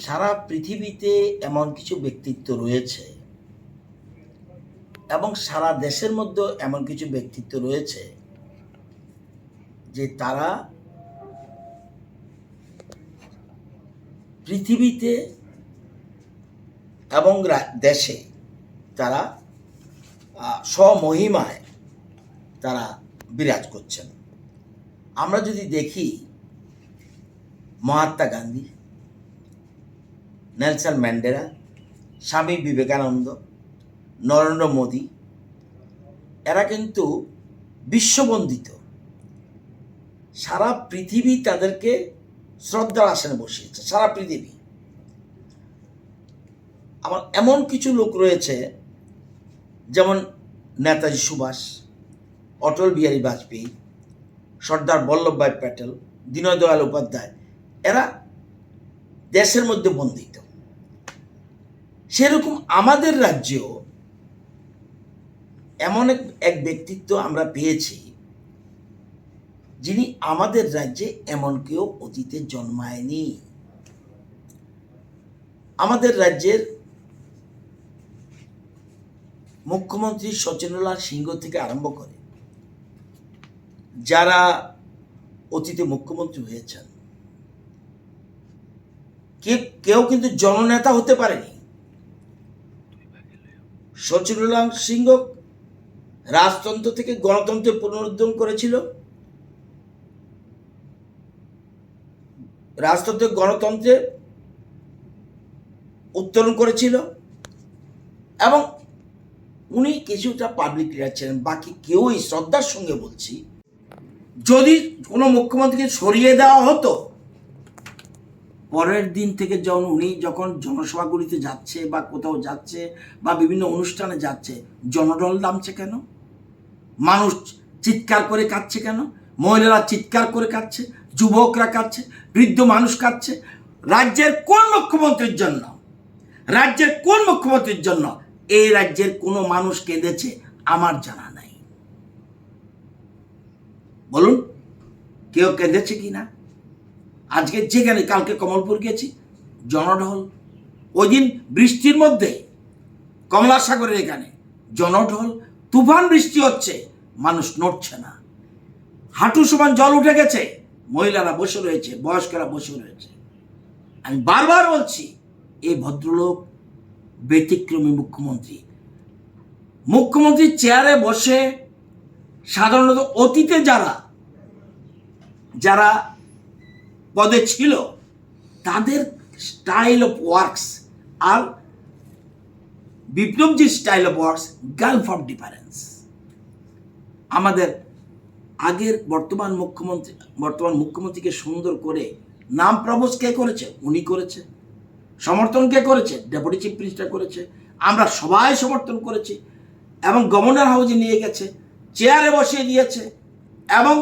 সারা পৃথিবীতে এমন কিছু ব্যক্তিত্ব রয়েছে এবং সারা দেশের মধ্যে এমন কিছু ব্যক্তিত্ব রয়েছে যে তারা পৃথিবীতে এবং দেশে তারা স্বমহিমায় তারা বিরাজ করছেন। আমরা যদি দেখি মহাত্মা গান্ধী, নেলসন ম্যান্ডেলা, স্বামী বিবেকানন্দ, নরেন্দ্র মোদী, এরা কিন্তু বিশ্ববন্দিত। সারা পৃথিবী তাদেরকে শ্রদ্ধার আসনে বসিয়েছে, সারা পৃথিবী। আবার এমন কিছু লোক রয়েছে যেমন নেতাজি সুভাষ, অটল বিহারী বাজপেয়ী, সর্দার বল্লভভাই প্যাটেল, দীনদয়াল উপাধ্যায়, এরা দেশের মধ্যে বন্দিত। সেরকম আমাদের রাজ্যেও এমন এক ব্যক্তিত্ব আমরা পেয়েছি যিনি আমাদের রাজ্যে এমন কেউ অতীতে জন্মায়নি। আমাদের রাজ্যের মুখ্যমন্ত্রী শচীন্দ্রলাল সিংহ থেকে আরম্ভ করে যারা অতীতে মুখ্যমন্ত্রী হয়েছেন, কেউ কিন্তু জননেতা হতে পারেনি। শচীন্দ্রলাল সিংহ রাজতন্ত্র থেকে গণতন্ত্রে পুনরুদ্ধার করেছিল, রাজতন্ত্রে গণতন্ত্রে উত্তরণ করেছিল এবং উনি কিছুটা পাবলিক লিডার ছিলেন। বাকি কেউই, শ্রদ্ধার সঙ্গে বলছি, যদি কোনো মুখ্যমন্ত্রীকে সরিয়ে দেওয়া হতো, পরের দিন থেকে যখন জনসভাগুলিতে যাচ্ছে বা কোথাও যাচ্ছে বা বিভিন্ন অনুষ্ঠানে যাচ্ছে, জনঢল নামছে কেন? মানুষ চিৎকার করে কাঁদছে কেন? মহিলারা চিৎকার করে কাঁদছে, যুবকরা কাঁদছে, বৃদ্ধ মানুষ কাঁদছে। রাজ্যের কোন মুখ্যমন্ত্রীর জন্য? রাজ্যের কোন মুখ্যমন্ত্রীর জন্য এই রাজ্যের কোনো মানুষ কেঁদেছে? আমার জানা নাই। বলুন, কেউ কেঁদেছে কি না? আজকে যেখানে, কালকে কমলপুর গেছি, জনঢল। ওই দিন বৃষ্টির মধ্যে কমলা সাগরের এখানে জনঢল, তুফান বৃষ্টি হচ্ছে, মানুষ নড়ছে না, হাঁটু সমান জল উঠে গেছে, মহিলারা বসে রয়েছে, বয়স্করা বসে রয়েছে। আমি বারবার বলছি, এই ভদ্রলোক ব্যতিক্রমী মুখ্যমন্ত্রী। মুখ্যমন্ত্রীর চেয়ারে বসে সাধারণত অতীতে যারা পদে ছিল তাদের স্টাইল অফ ওয়ার্কস আর বিপ্লবজির style of works gulf of difference. আমাদের আগের বর্তমান মুখ্যমন্ত্রীকে সুন্দর করে নাম প্রপোজ কে করেছে? উনি করেছে। সমর্থন কে করেছে? ডেপুটি চিফ মিনিস্টার করেছে। আমরা সবাই সমর্থন করেছি এবং গভর্নর হাউসে নিয়ে গেছে, চেয়ারে বসিয়ে দিয়েছে। এবং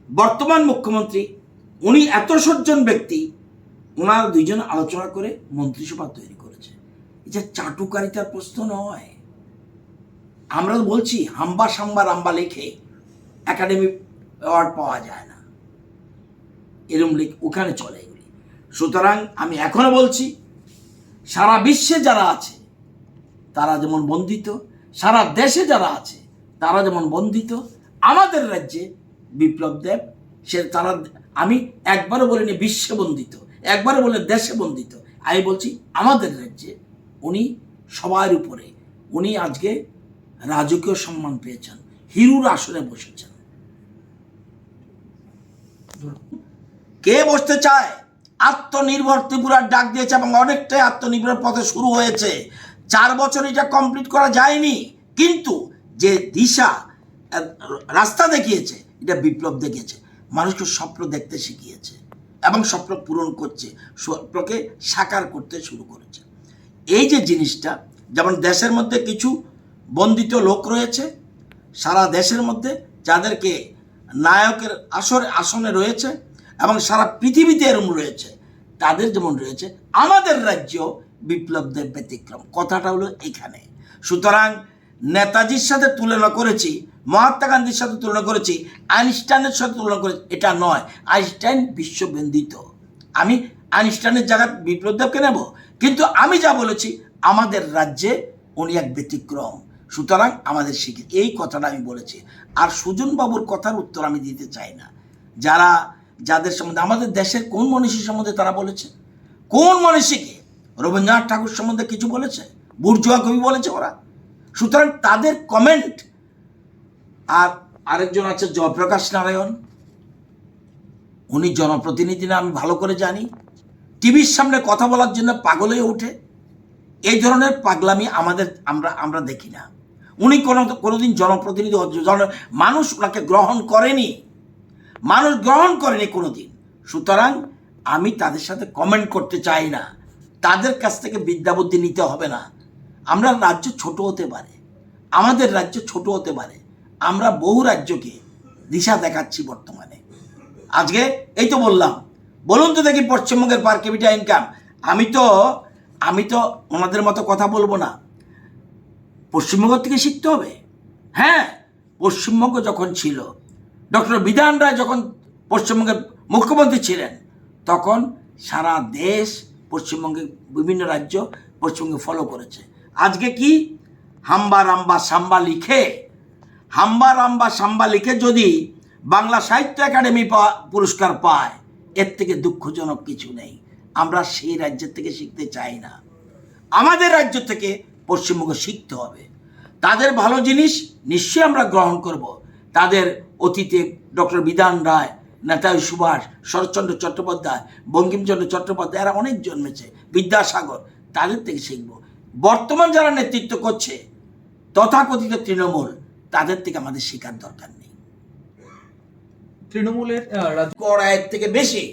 বর্তমান মুখ্যমন্ত্রী, উনি এত সজ্জন ব্যক্তি, ওনার দুইজন আলোচনা করে মন্ত্রিসভা তৈরি করেছে। এটা চাটুকারিতার প্রশ্ন নয়। আমরা বলছি হাম্বা সাম্বা রাম্বা লিখে একাডেমি অ্যাওয়ার্ড পাওয়া যায় না, এরকম ওখানে চলে এগুলি। সুতরাং আমি এখনো বলছি, সারা বিশ্বে যারা আছে তারা যেমন বন্দিত, সারা দেশে যারা আছে তারা যেমন বন্দিত, আমাদের রাজ্যে বিপ্লব দেব তারা, আমি একবারও বলিনি বিশ্বে বন্দিত, একবারও বলে দেশে বন্দিত, আমি বলছি আমাদের রাজ্যে উনি সবার উপরে। উনি আজকে রাজকীয় সম্মান পেয়েছেন, হিরুর আসনে বসেছেন। কে বসতে চায়? আত্মনির্ভর ত্রিপুরার ডাক দিয়েছে এবং অনেকটাই আত্মনির্ভর পথে শুরু হয়েছে। 4 বছর এটা কমপ্লিট করা যায়নি, কিন্তু যে দিশা রাস্তা দেখিয়েছে, এটা বিপ্লব দেখিয়েছে। মানুষকে স্বপ্ন দেখতে শিখিয়েছে এবং স্বপ্ন পূরণ করছে, স্বপ্নকে সাকার করতে শুরু করেছে। এই যে জিনিসটা, যেমন দেশের মধ্যে কিছু বন্দিত লোক রয়েছে সারা দেশের মধ্যে, যাদেরকে নায়কের আসনে রয়েছে এবং সারা পৃথিবীতে এরম রয়েছে, তাদের যেমন রয়েছে, আমাদের রাজ্য বিপ্লবদের ব্যতিক্রম। কথাটা হলো এখানে। সুতরাং নেতাজির সাথে তুলনা করেছি, মহাত্মা গান্ধীর সাথে তুলনা করেছি, আইনস্টাইনের সাথে তুলনা করেছি, এটা নয়। আইনস্টাইন বিশ্ববন্দিত। আইনস্টাইনের জায়গা বিপ্লব দেবকে নেব? কিন্তু আমি যা বলেছি আমাদের রাজ্যে উনি এক ব্যতিক্রম, সুতরাং আমাদের শিখে এই কথাটা আমি বলেছি। আর সুজন বাবুর কথার উত্তর আমি দিতে চাই না। যাদের সম্বন্ধে আমাদের দেশের কোন মনীষী সম্বন্ধে তারা বলেছে? কোন মনীষীকে? রবীন্দ্রনাথ ঠাকুর সম্বন্ধে কিছু বলেছে? বুর্জোয়া কবি বলেছে ওরা? সুতরাং তাদের কমেন্ট। আর আরেকজন আছে জয়প্রকাশ নারায়ণ, উনি জনপ্রতিনিধি না, আমি ভালো করে জানি। টিভির সামনে কথা বলার জন্য পাগল হয়ে ওঠে। এই ধরনের পাগলামি আমরা দেখি না। উনি কোনোদিন জনপ্রতিনিধি, মানুষ ওনাকে গ্রহণ করেনি, কোনোদিন। সুতরাং আমি তাদের সাথে কমেন্ট করতে চাই না, তাদের কাছ থেকে বিদ্যা বুদ্ধি নিতে হবে না। আমরা রাজ্য ছোট হতে পারে, আমাদের রাজ্য ছোট হতে পারে, আমরা বহু রাজ্যকে দিশা দেখাচ্ছি বর্তমানে। আজকে এই তো বললাম, বলুন তো দেখি পশ্চিমবঙ্গের পার ক্যাপিটা ইনকাম। আমি তো ওনাদের মতো কথা বলবো না, পশ্চিমবঙ্গ থেকে শিখতে হবে। হ্যাঁ, পশ্চিমবঙ্গ যখন ছিল, ডক্টর বিধান রায় যখন পশ্চিমবঙ্গের মুখ্যমন্ত্রী ছিলেন, তখন সারা দেশ পশ্চিমবঙ্গের বিভিন্ন রাজ্য পশ্চিমবঙ্গে ফলো করেছে। আজকে কি হাম্বা রাম্বা সাম্বা লিখে যদি বাংলা সাহিত্য একাডেমি পুরস্কার পায়, এর থেকে দুঃখজনক কিছু নেই। আমরা সেই রাজ্যের থেকে শিখতে চাই না, আমাদের রাজ্য থেকে পশ্চিমবঙ্গ শিখতে হবে। তাদের ভালো জিনিস নিশ্চয়ই আমরা গ্রহণ করব। তাদের অতীতে ডক্টর বিধান রায়, নেতাজি সুভাষ, শরৎচন্দ্র চট্টোপাধ্যায়, বঙ্কিমচন্দ্র চট্টোপাধ্যায়, এরা অনেক জন্মেছে, বিদ্যাসাগর, তাদের থেকে শিখব। বর্তমান যারা নেতৃত্ব করছে তথাকথিত তৃণমূল, তাদের থেকে আমাদের শেখার দরকার নেই। তৃণমূলের গড় আয়ের থেকে বেশি,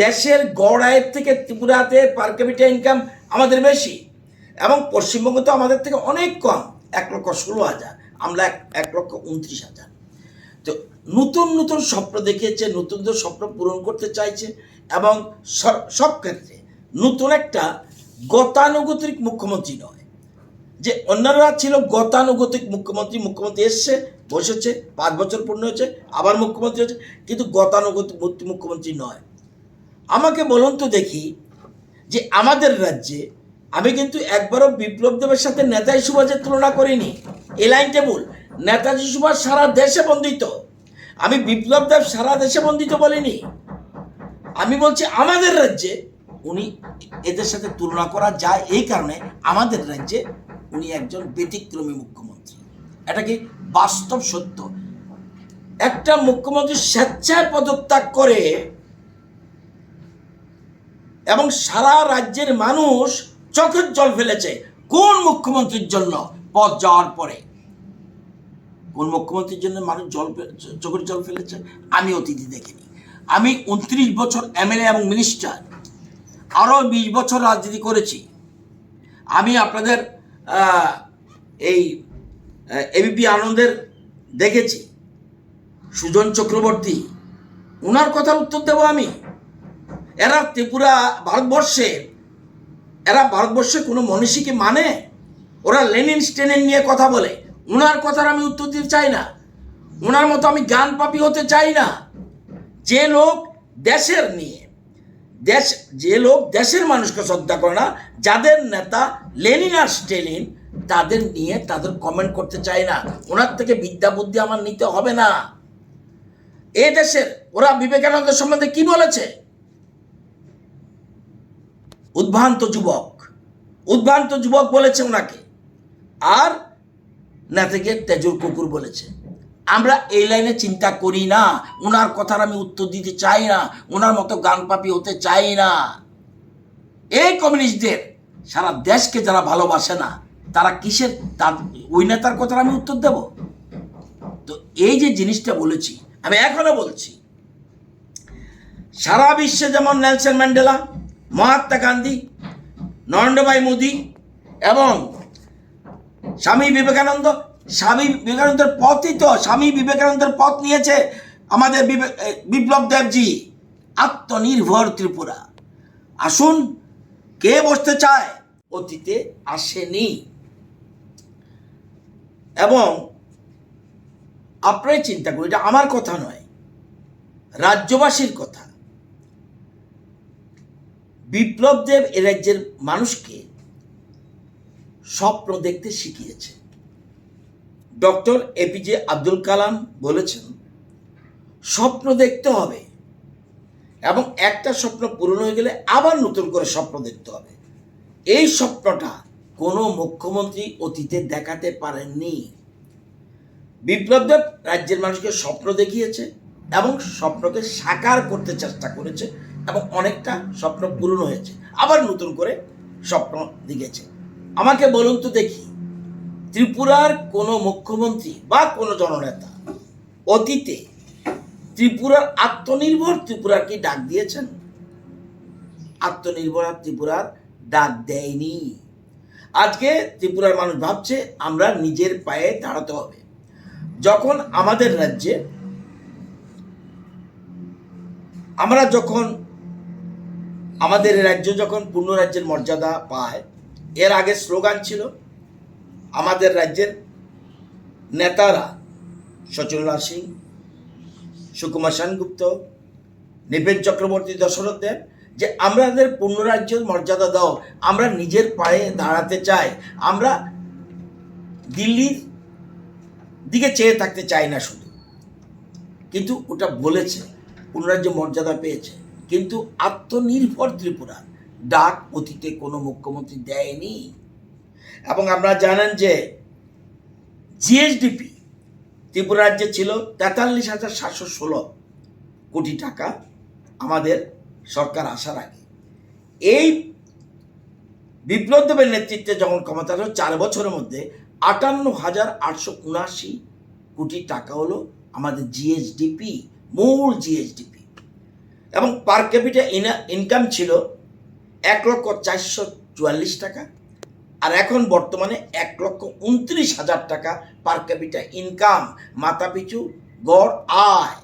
দেশের গড় আয়ের থেকে ত্রিপুরাতে পার ক্যাপিটা ইনকাম আমাদের বেশি, এবং পশ্চিমবঙ্গ তো আমাদের থেকে অনেক কম, 1,16,000, আমরা 1,29,000। তো নতুন স্বপ্ন দেখিয়েছে, নতুন স্বপ্ন পূরণ করতে চাইছে, এবং সব ক্ষেত্রে নতুন একটা গতানুগতিক মুখ্যমন্ত্রী নয়। যে অন্যরা ছিল গতানুগতিক মুখ্যমন্ত্রী এসছে, বসেছে, 5 বছর পূর্ণ হয়েছে, আবার মুখ্যমন্ত্রী হয়েছে, কিন্তু গতানুগতিক মুখ্যমন্ত্রী নয়। আমাকে বলুন তো দেখি, যে আমাদের রাজ্যে আমি কিন্তু একবারও বিপ্লব দেবের সাথে নেতাজি সুভাষের তুলনা করিনি। এই লাইনটা ভুল। নেতাজি সুভাষ সারা দেশে বন্দিত, আমি বিপ্লব দেব সারা দেশে বন্দিত বলিনি। আমি বলছি আমাদের রাজ্যে উনি, এদের সাথে তুলনা করা যায় এই কারণে আমাদের রাজ্যে উনি একজন ব্যতিক্রমী মুখ্যমন্ত্রী। এটা কি বাস্তব সত্য। একটা মুখ্যমন্ত্রী স্বেচ্ছায় পদত্যাগ করে এবং সারা রাজ্যের মানুষ চোখের জল ফেলেছে। কোন মুখ্যমন্ত্রীর জন্য পদ যাওয়ার পরে, কোন মুখ্যমন্ত্রীর জন্য মানুষ চোখের জল ফেলেছে? আমি অতীতে দেখিনি। আমি 29 বছর এমএলএ এবং মিনিস্টার, আরও 20 বছর রাজনীতি করেছি। আমি আপনাদের এই এবিপি আনন্দের দেখেছি, সুজন চক্রবর্তী, ওনার কথার উত্তর দেব আমি। এরা ভারতবর্ষে কোনো মনীষীকে মানে? ওরা লেনিন স্টেনিন নিয়ে কথা বলে, ওনার কথার আমি উত্তর দিতে চাই না। ওনার মতো আমি জ্ঞান পাপী হতে চাই না। যে লোক দেশের মানুষকে শ্রদ্ধা করে না, যাদের নেতা লেনিন আর স্টেলিন, তাদের নিয়ে তাদের কমেন্ট করতে চাই না। ওনার থেকে বিদ্যা বুদ্ধি আমার নিতে হবে না। এ দেশের ওরা বিবেকানন্দের সম্বন্ধে কি বলেছে? উদ্ভ্রান্ত যুবক বলেছে ওনাকে, আর নেতাকে তেজুর কুকুর বলেছে। আমরা এই লাইনে চিন্তা করি না, ওনার কথার আমি উত্তর দিতে চাই না, ওনার মতো গানপাপি হতে চাই না। এই কমিউনিস্টদের সারা দেশকে যারা ভালোবাসে না, তারা কিসের ওই নেতার কথার আমি উত্তর দেব? তো এই যে জিনিসটা বলেছি, আমি এখনো বলছি, সারা বিশ্বে যেমন নেলসন ম্যান্ডেলা, মহাত্মা গান্ধী, নরেন্দ্র ভাই মোদী এবং স্বামী বিবেকানন্দের পথই তো, স্বামী বিবেকানন্দের পথ নিয়েছে আমাদের বিপ্লব দেবজি। আত্মনির্ভর ত্রিপুরা। আসুন, কে বসতে চায়? অতীতে আসেনি। এবং আপনারাই চিন্তা করুন, এটা আমার কথা নয়, রাজ্যবাসীর কথা। বিপ্লব দেব এ রাজ্যের মানুষকে স্বপ্ন দেখতে শিখিয়েছে। ডক্টর এপিজে আব্দুল কালাম বলেছেন, স্বপ্ন দেখতে হবে এবং একটা স্বপ্ন পূরণ হয়ে গেলে আবার নতুন করে স্বপ্ন দেখতে হবে। এই স্বপ্নটা কোনো মুখ্যমন্ত্রী অতীতে দেখাতে পারেননি। বিপ্লব দেব রাজ্যের মানুষকে স্বপ্ন দেখিয়েছে এবং স্বপ্নকে সাকার করতে চেষ্টা করেছে এবং অনেকটা স্বপ্ন পূরণ হয়েছে, আবার নতুন করে স্বপ্ন দেখেছে। আমাকে বলুন তো দেখি, ত্রিপুরার কোনো মুখ্যমন্ত্রী বা কোনো জননেতা অতীতে ত্রিপুরার আত্মনির্ভর ত্রিপুরার কি ডাক দিয়েছেন? আত্মনির্ভর ত্রিপুরার ডাক দেয়নি। আজকে ত্রিপুরার মানুষ ভাবছে আমরা নিজের পায়ে দাঁড়াতে হবে। যখন আমাদের রাজ্যে আমাদের রাজ্য যখন পূর্ণ রাজ্যের মর্যাদা পায়, এর আগে স্লোগান ছিল আমাদের রাজ্যের নেতারা সচিনলাল সিং, সুকুমার সেনগুপ্ত, নৃপেন চক্রবর্তী, দশরথ দেব, যে আমাদের পূর্ণ রাজ্যের মর্যাদা দাও, আমরা নিজের পায়ে দাঁড়াতে চাই, আমরা দিল্লির দিকে চেয়ে থাকতে চাই না শুধু। কিন্তু ওটা বলেছে, পূর্ণরাজ্য মর্যাদা পেয়েছে, কিন্তু আত্মনির্ভর ত্রিপুরা ডাক অতীতে কোনো মুখ্যমন্ত্রী দেয়নি। এবং আপনারা জানেন যে জিএসডিপি ত্রিপুরা রাজ্যে ছিল 43,716 কোটি টাকা আমাদের সরকার আসার আগে। এই বিপ্লব দেবের নেতৃত্বে যখন ক্ষমতা হলো 4 বছরের মধ্যে 58,879 কোটি টাকা হলো আমাদের জিএসডিপি, মূল জিএসডিপি। এবং পার ক্যাপিটা ইনকাম ছিল 1,444,000 টাকা, আর এখন বর্তমানে 1,29,000 টাকা পার ক্যাপিটা ইনকাম, মাথাপিছু গড় আয়।